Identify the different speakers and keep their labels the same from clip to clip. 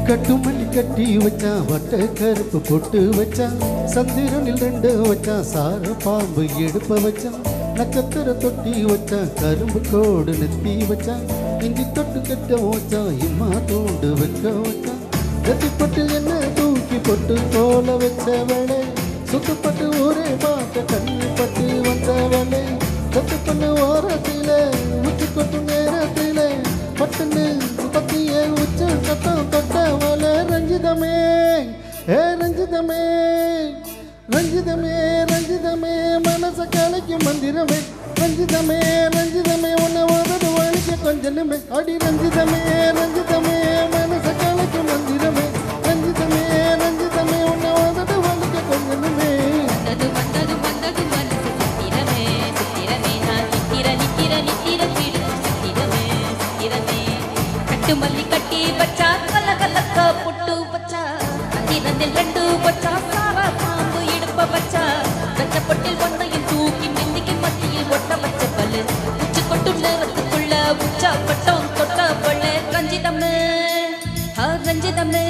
Speaker 1: கட்டுமல்லி கட்டி வச்சான் வட்ட கருப்பு பொட்டு வச்சான் சந்திரனில் ரெண்டு வச்சான் சார பாம்பு எடுப்ப வச்சான் நட்சத்திர தொட்டி வச்சான் கரும்பு கோடு நெத்தி வச்சான் இஞ்சி தொட்டு கட்ட வச்சான் இம்மா தூண்டு வைக்க வச்சான் கத்திப்பட்டு என்ன தூக்கி போட்டு போல வச்சவளே சுத்துப்பட்டு ஊரே பார்க்க கண்ணு பட்டு வந்தவளே கத்து பண்ணு ஓரத்தில உச்சி கொட்டு நேரத்தில பட்டுன்னு பத்திய உச்ச கட்டம் தொட்டவளே ரஞ்சிதமே ஏ ரஞ்சிதமே ரஞ்சிதமே ரஞ்சிதமே மனச கலைக்கும் மந்திரமே ரஞ்சிதமே ரஞ்சிதமே உன்னை உதடு வலிக்க கொஞ்சனுமே அடி ரஞ்சிதமே ரஞ்சிதமே மனச கலைக்கும் மந்திரமே ரஞ்சிதமே ரஞ்சிதமே உன்னை உதடு வலிக்க கொஞ்சனுமே
Speaker 2: வந்தது வந்தது வந்தது மனசு சித்திரமே சித்திரமே நான் நித்திர நித்திர நித்திர பிடிச்சு சித்திரமே சித்திரமே கட்டு மல்லி கட்டி வச்சா கல கலக்க புட்டு வச்சா அதிரந்தில் ரெண்டு வச்சா சார பாம்பு இடுப்ப வச்சா வெச்சப்பட்டில் ஒன்றையும் தூக்கி மிந்திக்கு மத்தியில் ஒட்ட வச்ச பல்லு உச்சி கொட்டு நேரத்துக்குள்ள உச்சா பட்டம் தொட்ட பல்லு ரஞ்சிதமே ரஞ்சிதமே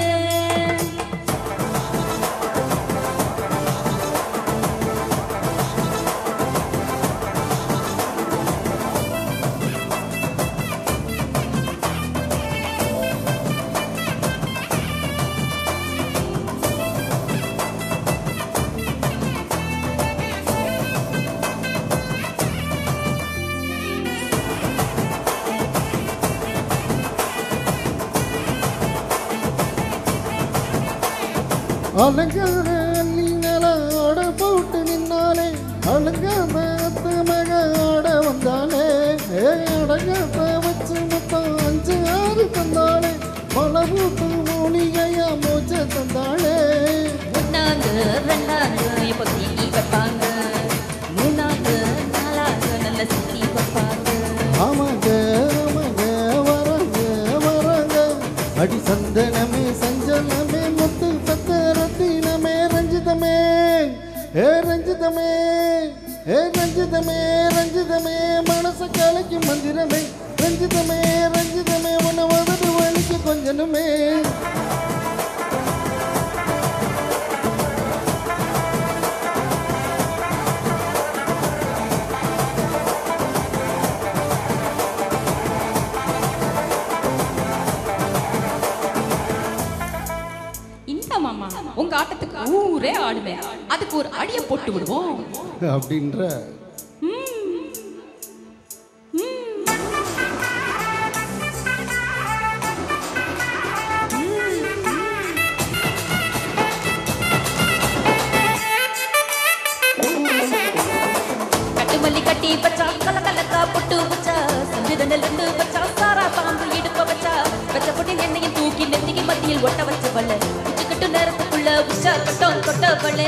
Speaker 1: அலங்கார நீங்களோட போட்டு நின்னாலே அலங்காத மக ஆட வந்தாலே அடங்காத வச்சு மொத்தம் 5 6 தந்தாலே பல பூத்து மூலிகையா மூச்ச தந்தாளே
Speaker 2: ஒன்னாந்து ரெண்டாந்து இப்போ தீ வைப்பாங்க மூணாந்து நாலாந்து நல்ல சுத்தி வைப்பாங்க
Speaker 1: ஆமாங்க ஆமாங்க வராங்க வராங்க அடி சந்தனமே சஞ்சனமே முத்து பத்த ரத்தினமே ரஞ்சிதமே ஏ ரஞ்சிதமே ஏ ரஞ்சிதமே ரஞ்சிதமே மனச கலைக்கும் மந்திரமே ரஞ்சிதமே ரஞ்சிதமே உன்னை உதடு வலிக்க கொஞ்சனுமே
Speaker 2: மாமா உங்க ஆட்டத்துக்கு ஊரே ஆடுவேன் அதுக்கு ஒரு அடியை போட்டு விடுவோம்
Speaker 1: அப்படின்ற
Speaker 2: கட்டுமல்லி கட்டி வச்சா கல கலக்கா பொட்டு வச்சா சந்திரனில் ரெண்டு வச்சா சாரா பாம்பு இடுப்ப வச்சா வச்ச பொட்டி எண்ணெயும் தூக்கி நெத்திக்கு மத்தியில் ஒட்ட வச்ச பல்ல நேரத்துக்குள்ள உஷா கட்டம் தொட்ட பல்ல